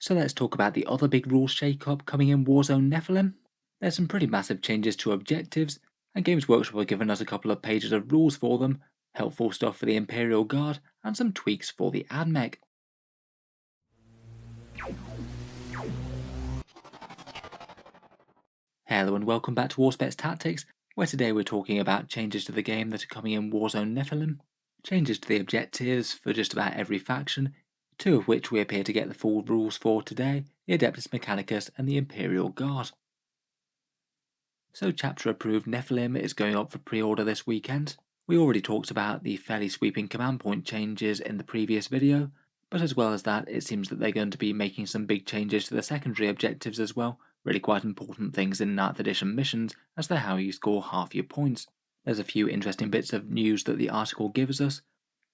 So let's talk about the other big rules shake-up coming in War Zone Nephilim. There's some pretty massive changes to objectives, and Games Workshop have given us a couple of pages of rules for them, helpful stuff for the Imperial Guard, and some tweaks for the Admech. Hello and welcome back to Auspex Tactics, where today we're talking about changes to the game that are coming in War Zone Nephilim, changes to the objectives for just about every faction, two of which we appear to get the full rules for today, the Adeptus Mechanicus and the Imperial Guard. So chapter approved Nephilim is going up for pre-order this weekend. We already talked about the fairly sweeping command point changes in the previous video, but as well as that, it seems that they're going to be making some big changes to the secondary objectives as well, really quite important things in 9th edition missions, as they're how you score half your points. There's a few interesting bits of news that the article gives us.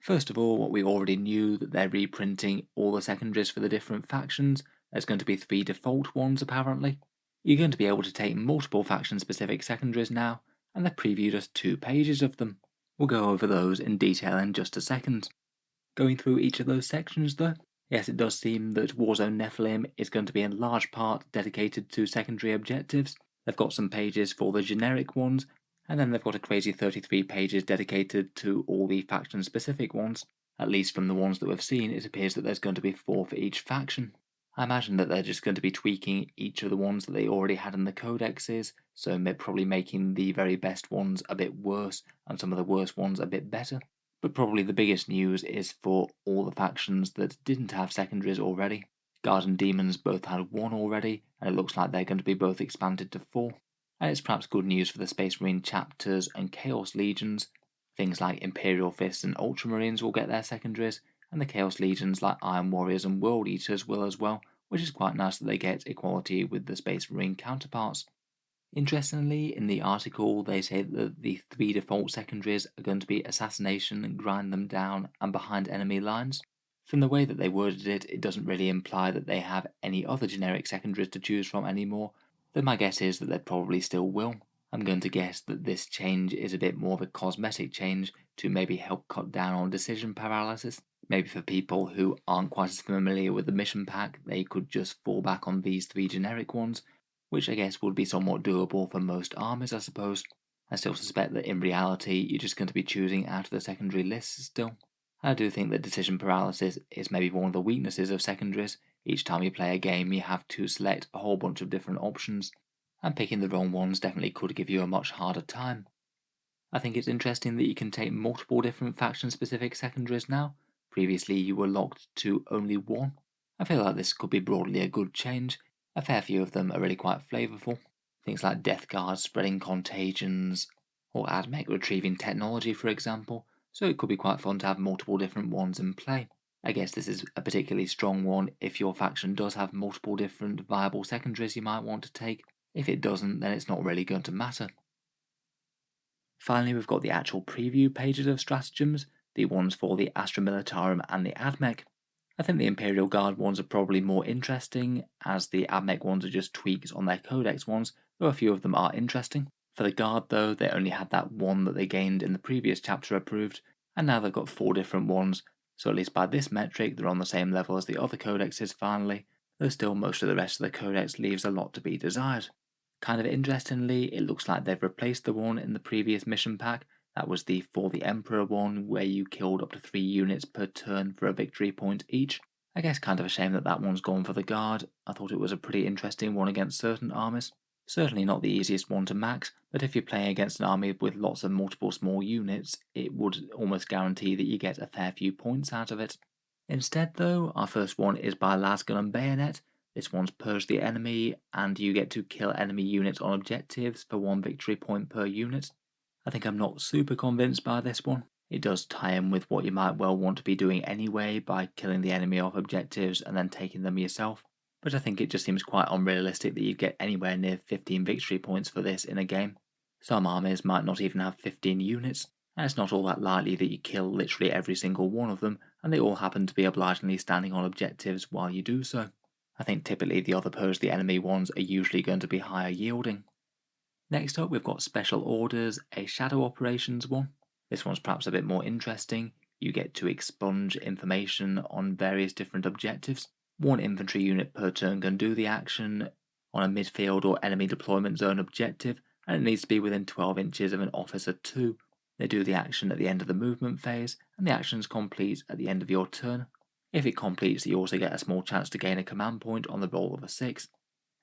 First of all, what we already knew, that they're reprinting all the secondaries for the different factions. There's going to be 3 default ones apparently. You're going to be able to take multiple faction-specific secondaries now, and they've previewed us 2 pages of them. We'll go over those in detail in just a second. Going through each of those sections though, yes, it does seem that War Zone Nephilim is going to be in large part dedicated to secondary objectives. They've got some pages for the generic ones, and then they've got a crazy 33 pages dedicated to all the faction-specific ones. At least from the ones that we've seen, it appears that there's going to be 4 for each faction. I imagine that they're just going to be tweaking each of the ones that they already had in the codexes, so probably making the very best ones a bit worse and some of the worst ones a bit better. But probably the biggest news is for all the factions that didn't have secondaries already. Guard and Demons both had 1 already, and it looks like they're going to be both expanded to 4. And it's perhaps good news for the Space Marine chapters and Chaos Legions. Things like Imperial Fists and Ultramarines will get their secondaries, and the Chaos Legions like Iron Warriors and World Eaters will as well, which is quite nice that they get equality with the Space Marine counterparts. Interestingly, in the article they say that the 3 default secondaries are going to be Assassination, Grind Them Down, and Behind Enemy Lines. From the way that they worded it, it doesn't really imply that they have any other generic secondaries to choose from anymore, though my guess is that they probably still will. I'm going to guess that this change is a bit more of a cosmetic change to maybe help cut down on decision paralysis. Maybe for people who aren't quite as familiar with the mission pack, they could just fall back on these 3 generic ones, which I guess would be somewhat doable for most armies, I suppose. I still suspect that in reality, you're just going to be choosing out of the secondary lists still. I do think that decision paralysis is maybe one of the weaknesses of secondaries. Each time you play a game, you have to select a whole bunch of different options, and picking the wrong ones definitely could give you a much harder time. I think it's interesting that you can take multiple different faction-specific secondaries now. Previously, you were locked to only 1. I feel like this could be broadly a good change. A fair few of them are really quite flavourful. Things like Death Guard spreading contagions, or Admech retrieving technology, for example, so it could be quite fun to have multiple different ones in play. I guess this is a particularly strong one if your faction does have multiple different viable secondaries you might want to take. If it doesn't, then it's not really going to matter. Finally, we've got the actual preview pages of stratagems, the ones for the Astra Militarum and the Admech. I think the Imperial Guard ones are probably more interesting, as the Admech ones are just tweaks on their codex ones, though a few of them are interesting. For the Guard though, they only had that one that they gained in the previous chapter approved, and now they've got 4 different ones, so at least by this metric they're on the same level as the other codexes finally, though still most of the rest of the codex leaves a lot to be desired. Kind of interestingly, it looks like they've replaced the one in the previous mission pack. That was the For the Emperor one, where you killed up to 3 units per turn for a victory point each. I guess kind of a shame that that one's gone for the Guard. I thought it was a pretty interesting one against certain armies. Certainly not the easiest one to max, but if you're playing against an army with lots of multiple small units, it would almost guarantee that you get a fair few points out of it. Instead though, our first one is by Lasgun and Bayonet. This one's Purge the Enemy, and you get to kill enemy units on objectives for 1 victory point per unit. I think I'm not super convinced by this one. It does tie in with what you might well want to be doing anyway by killing the enemy off objectives and then taking them yourself, but I think it just seems quite unrealistic that you'd get anywhere near 15 victory points for this in a game. Some armies might not even have 15 units, and it's not all that likely that you kill literally every single one of them and they all happen to be obligingly standing on objectives while you do so. I think typically the other Purge the Enemy ones are usually going to be higher yielding. Next up we've got Special Orders, a Shadow Operations one. This one's perhaps a bit more interesting. You get to expunge information on various different objectives. 1 infantry unit per turn can do the action on a midfield or enemy deployment zone objective, and it needs to be within 12 inches of an officer too. They do the action at the end of the movement phase, and the action is complete at the end of your turn. If it completes, you also get a small chance to gain a command point on the roll of a 6.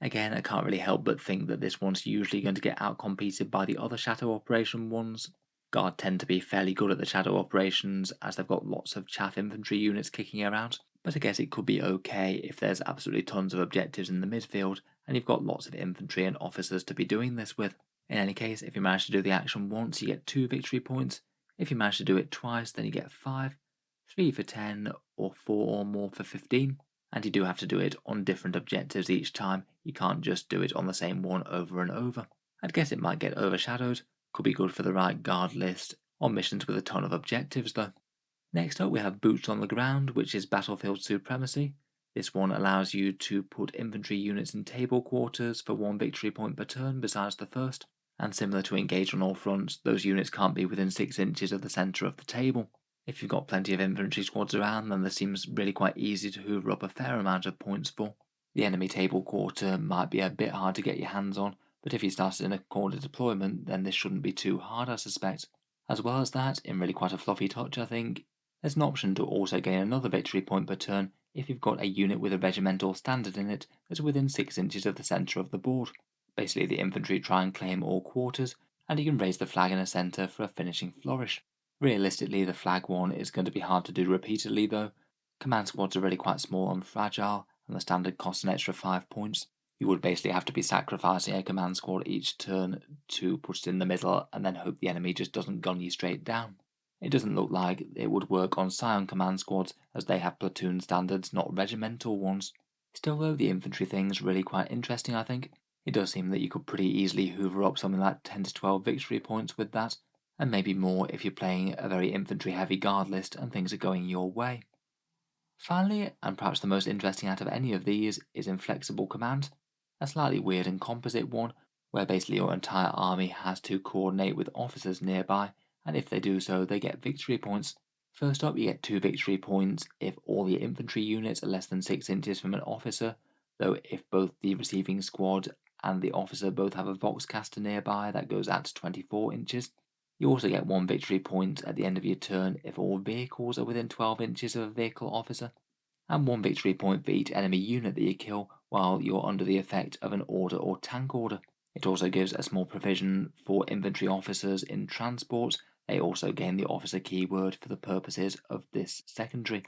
Again, I can't really help but think that this one's usually going to get outcompeted by the other Shadow Operation ones. Guard tend to be fairly good at the Shadow Operations as they've got lots of chaff infantry units kicking around, but I guess it could be okay if there's absolutely tons of objectives in the midfield and you've got lots of infantry and officers to be doing this with. In any case, if you manage to do the action once, you get 2 victory points. If you manage to do it twice, then you get 5, 3 for 10, or 4 or more for 15. And you do have to do it on different objectives each time. You can't just do it on the same one over and over. I'd guess it might get overshadowed. Could be good for the right guard list on missions with a ton of objectives though. Next up we have Boots on the Ground, which is Battlefield Supremacy. This one allows you to put infantry units in table quarters for 1 victory point per turn besides the first. And similar to Engage on All Fronts, those units can't be within 6 inches of the centre of the table. If you've got plenty of infantry squads around, then this seems really quite easy to hoover up a fair amount of points for. The enemy table quarter might be a bit hard to get your hands on, but if you started in a quarter deployment, then this shouldn't be too hard, I suspect. As well as that, in really quite a fluffy touch, I think, there's an option to also gain another victory point per turn if you've got a unit with a regimental standard in it that's within 6 inches of the centre of the board. Basically, the infantry try and claim all quarters, and you can raise the flag in a centre for a finishing flourish. Realistically, the flag one is going to be hard to do repeatedly though. Command squads are really quite small and fragile, and the standard costs an extra 5 points. You would basically have to be sacrificing a command squad each turn to put it in the middle and then hope the enemy just doesn't gun you straight down. It doesn't look like it would work on Scion command squads as they have platoon standards, not regimental ones. Still though, the infantry thing's really quite interesting I think. It does seem that you could pretty easily hoover up something like 10 to 12 victory points with that, and maybe more if you're playing a very infantry heavy guard list and things are going your way. Finally, and perhaps the most interesting out of any of these, is Inflexible Command, a slightly weird and composite one, where basically your entire army has to coordinate with officers nearby, and if they do so, they get victory points. First up, you get 2 victory points if all your infantry units are less than 6 inches from an officer, though if both the receiving squad and the officer both have a Voxcaster nearby, that goes out to 24 inches. You also get 1 victory point at the end of your turn if all vehicles are within 12 inches of a vehicle officer, and 1 victory point for each enemy unit that you kill while you're under the effect of an order or tank order. It also gives a small provision for infantry officers in transports. They also gain the officer keyword for the purposes of this secondary.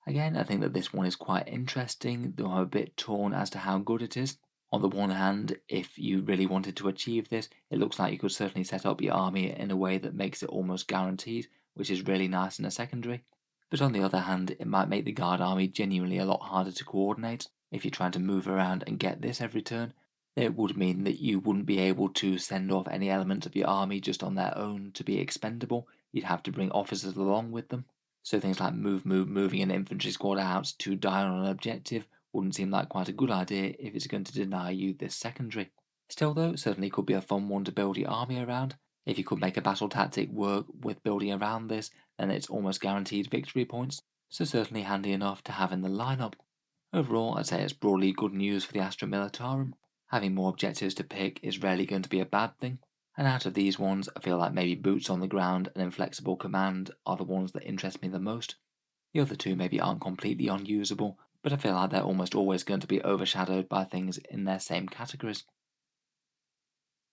Again, I think that this one is quite interesting, though I'm a bit torn as to how good it is. On the one hand, if you really wanted to achieve this, it looks like you could certainly set up your army in a way that makes it almost guaranteed, which is really nice in a secondary. But on the other hand, it might make the guard army genuinely a lot harder to coordinate. If you're trying to move around and get this every turn, it would mean that you wouldn't be able to send off any elements of your army just on their own to be expendable. You'd have to bring officers along with them. So things like moving an infantry squad out to die on an objective wouldn't seem like quite a good idea if it's going to deny you this secondary. Still though, it certainly could be a fun one to build your army around. If you could make a battle tactic work with building around this, then it's almost guaranteed victory points, so certainly handy enough to have in the lineup. Overall, I'd say it's broadly good news for the Astra Militarum. Having more objectives to pick is rarely going to be a bad thing, and out of these ones, I feel like maybe Boots on the Ground and Inflexible Command are the ones that interest me the most. The other two maybe aren't completely unusable, but I feel like they're almost always going to be overshadowed by things in their same categories.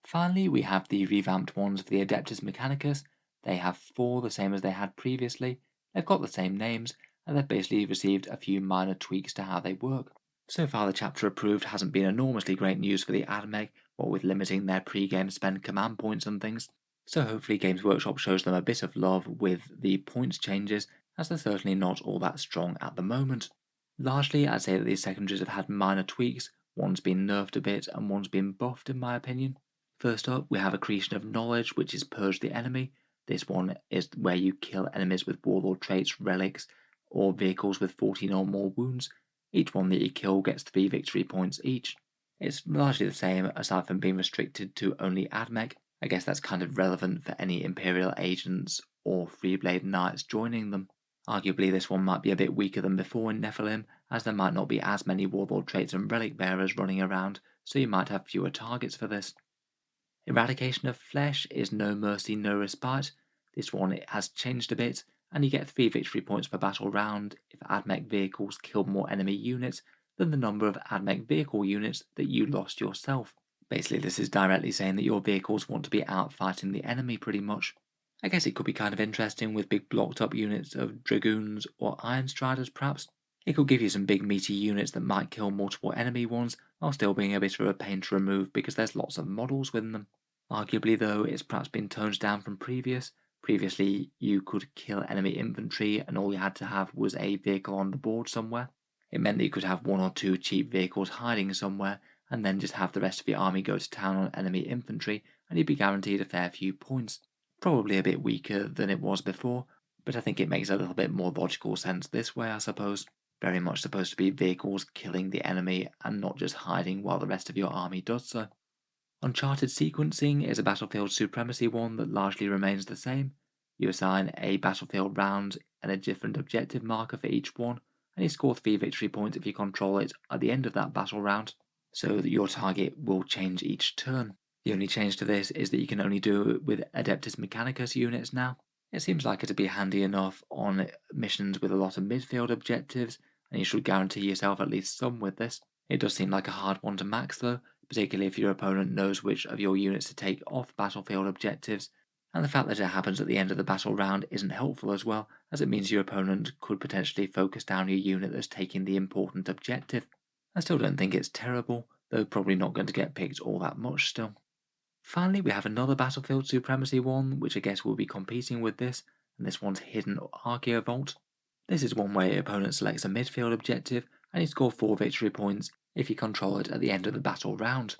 Finally, we have the revamped ones for the Adeptus Mechanicus. They have 4 the same as they had previously, they've got the same names, and they've basically received a few minor tweaks to how they work. So far the chapter approved hasn't been enormously great news for the Admech, what with limiting their pre-game spend command points and things, so hopefully Games Workshop shows them a bit of love with the points changes, as they're certainly not all that strong at the moment. Largely, I'd say that these secondaries have had minor tweaks, one's been nerfed a bit and one's been buffed in my opinion. First up, we have Accretion of Knowledge, which is Purge the Enemy. This one is where you kill enemies with warlord traits, relics, or vehicles with 14 or more wounds. Each one that you kill gets 3 victory points each. It's largely the same, aside from being restricted to only Admech. I guess that's kind of relevant for any Imperial agents or Freeblade Knights joining them. Arguably this one might be a bit weaker than before in Nephilim, as there might not be as many warlord traits and relic bearers running around, so you might have fewer targets for this. Eradication of Flesh is no mercy, no respite. This one has changed a bit, and you get 3 victory points per battle round if Admech vehicles kill more enemy units than the number of Admech vehicle units that you lost yourself. Basically, this is directly saying that your vehicles want to be out fighting the enemy pretty much. I guess it could be kind of interesting with big blocked up units of Dragoons or Iron Striders perhaps. It could give you some big meaty units that might kill multiple enemy ones while still being a bit of a pain to remove because there's lots of models within them. Arguably though, it's perhaps been toned down from previous. Previously, you could kill enemy infantry and all you had to have was a vehicle on the board somewhere. It meant that you could have 1 or 2 cheap vehicles hiding somewhere and then just have the rest of your army go to town on enemy infantry and you'd be guaranteed a fair few points. Probably a bit weaker than it was before, but I think it makes a little bit more logical sense this way, I suppose. Very much supposed to be vehicles killing the enemy and not just hiding while the rest of your army does so. Uncharted sequencing is a battlefield supremacy one that largely remains the same. You assign a battlefield round and a different objective marker for each one, and you score 3 victory points if you control it at the end of that battle round, so that your target will change each turn. The only change to this is that you can only do it with Adeptus Mechanicus units now. It seems like it'd be handy enough on missions with a lot of midfield objectives, and you should guarantee yourself at least some with this. It does seem like a hard one to max though, particularly if your opponent knows which of your units to take off battlefield objectives, and the fact that it happens at the end of the battle round isn't helpful as well, as it means your opponent could potentially focus down your unit that's taking the important objective. I still don't think it's terrible, though probably not going to get picked all that much still. Finally, we have another battlefield supremacy one, which I guess will be competing with this, and this one's Hidden Archaeovault. This is one where your opponent selects a midfield objective, and you score 4 victory points if you control it at the end of the battle round.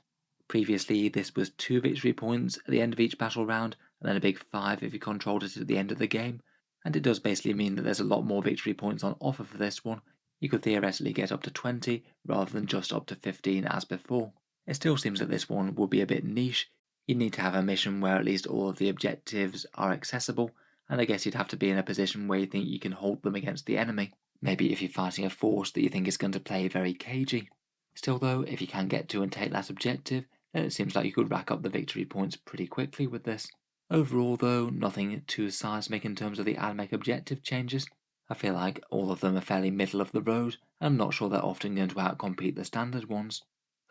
Previously, this was 2 victory points at the end of each battle round, and then a big 5 if you controlled it at the end of the game, and it does basically mean that there's a lot more victory points on offer for this one. You could theoretically get up to 20, rather than just up to 15 as before. It still seems that this one would be a bit niche. You'd need to have a mission where at least all of the objectives are accessible, and I guess you'd have to be in a position where you think you can hold them against the enemy. Maybe if you're fighting a force that you think is going to play very cagey. Still though, if you can get to and take that objective, then it seems like you could rack up the victory points pretty quickly with this. Overall though, nothing too seismic in terms of the Admech objective changes. I feel like all of them are fairly middle of the road, and I'm not sure they're often going to outcompete the standard ones.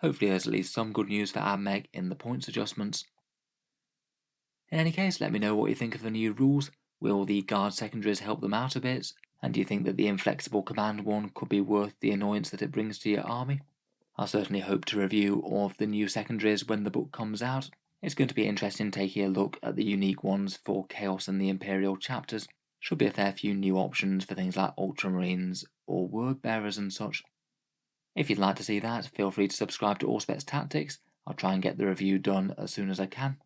Hopefully there's at least some good news for Admech in the points adjustments. In any case, let me know what you think of the new rules. Will the guard secondaries help them out a bit? And do you think that the inflexible command one could be worth the annoyance that it brings to your army? I'll certainly hope to review all of the new secondaries when the book comes out. It's going to be interesting taking a look at the unique ones for Chaos and the Imperial chapters. Should be a fair few new options for things like Ultramarines or Word Bearers and such. If you'd like to see that, feel free to subscribe to Auspex Tactics. I'll try and get the review done as soon as I can.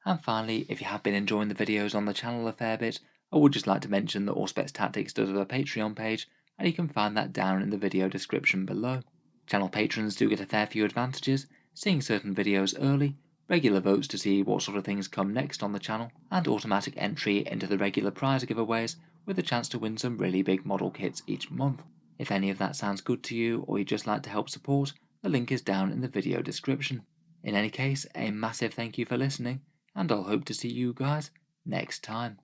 And finally, if you have been enjoying the videos on the channel a fair bit, I would just like to mention that Auspex Tactics does have a Patreon page, and you can find that down in the video description below. Channel patrons do get a fair few advantages, seeing certain videos early, regular votes to see what sort of things come next on the channel, and automatic entry into the regular prize giveaways with a chance to win some really big model kits each month. If any of that sounds good to you, or you'd just like to help support, the link is down in the video description. In any case, a massive thank you for listening, and I'll hope to see you guys next time.